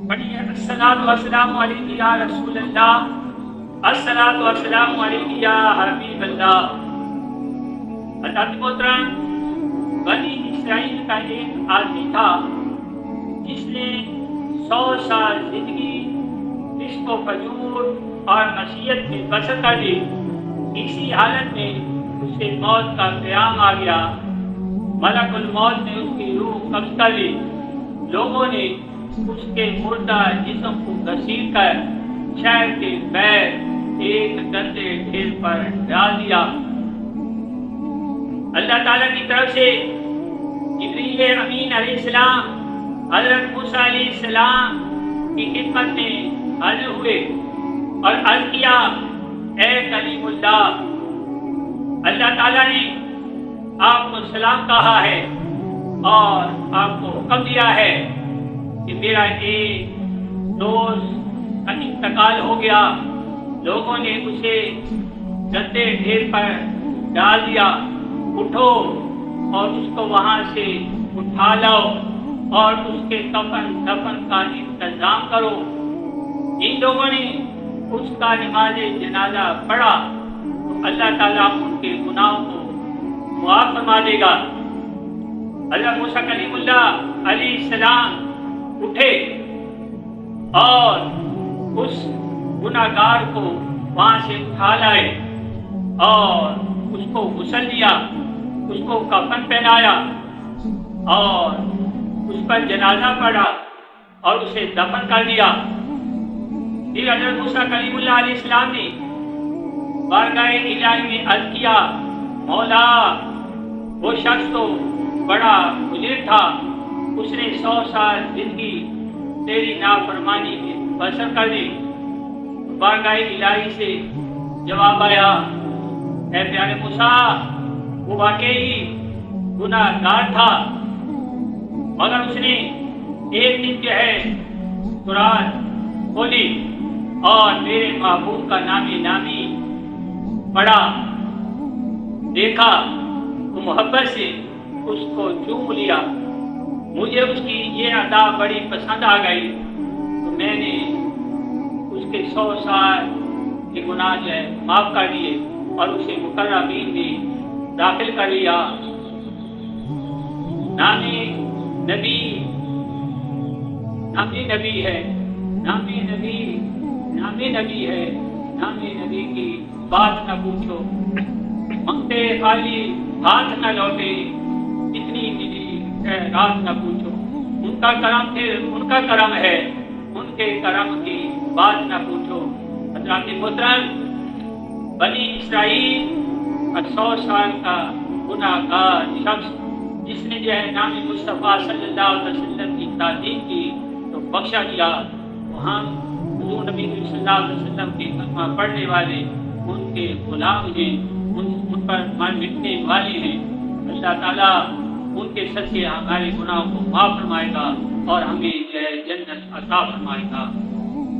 پڑھیے الصلاۃ والسلام علیک یا رسول اللہ، الصلاۃ والسلام علیک یا حبیب اللہ۔ حضرت محترم، بنی اسرائیل کا ایک آدمی تھا جس نے 100 سال زندگی عشق و فجور اور معصیت میں بسر کر دی۔ اسی حالت میں اسے موت کا قیام آ گیا۔ ملک الموت نے اس کی روح قبض کر لی۔ لوگوں نے اس کے مردہ جسم کو گھسیٹ کر شہر کے بیر ایک گندے ڈھیر پر ڈال دیا۔ اللہ تعالیٰ کی طرف سے جبریل امین علیہ السلام حضرت موسیٰ علیہ السلام کی خدمت میں حاضر ہوئے اور عرض کیا، اے کلیم اللہ، اللہ تعالیٰ نے آپ کو سلام کہا ہے اور آپ کو حکم دیا ہے کہ میرا ایک دوست کا انتقال ہو گیا۔ لوگوں نے اسے گندے ڈھیر پر ڈال دیا، اٹھو اور اس کو وہاں سے اٹھا لاؤ اور اس کے کفن دفن کا انتظام کرو۔ جن لوگوں نے اس کا نماز جنازہ پڑھا تو اللہ تعالیٰ ان کے گناہوں کو معاف فرما دے گا۔ حضرت موسیٰ کلیم اللہ علیہ السلام اٹھے اور اس گناہگار کو وہاں سے اٹھا لائے اور اس کو غسل دیا، اس کو کفن پہنایا اور اس پر جنازہ پڑھا اور اسے دفن کر دیا۔ پھر حضرت موسیٰ کلیم اللہ علیہ السلام نے بارگاہ الہی میں عرض کیا، مولا، وہ شخص تو بڑا مجرم تھا، اس نے 100 سال زندگی تیری نافرمانی میں بسر کر دی۔ بارگاہ الہی سے جواب آیا، اے پیارے موسیٰ، وہ واقعی گناہ گار تھا، مگر اس نے ایک دن جو ہے قرآن کھولی اور میرے محبوب کا نامی پڑھا، دیکھا تو محبت سے اس کو چوم لیا۔ مجھے اس کی یہ ادا بڑی پسند آ گئی تو میں نے اس کے 100 سال کے گناہ جو ہے معاف کر دیے اور اسے مقربین میں داخل کر لیا۔ نامی نبی ہے، نامی نبی کی بات نہ پوچھو، منگتے خالی ہاتھ نہ لوٹے، اتنی ملی رات نہ پوچھو۔ ان کا کرم ہے، ان کے کرم کی بات نہ پوچھو۔ حضرات محترم، بنی اسرائیل کا 100 سال کا گناہ گار شخص جس نے جو ہے نام مصطفیٰ صلی اللہ علیہ وسلم کی تعظیم کی تو بخشا دیا۔ تو ہم حضور نبی صلی اللہ علیہ وسلم کے کلمہ پڑھنے والے ان کے غلام ہیں، ان پر مٹنے والے ہیں۔ اللہ تعالیٰ ان کے صدقے ہمارے گناہوں کو معاف فرمائے گا اور ہمیں جنت عطا فرمائے گا۔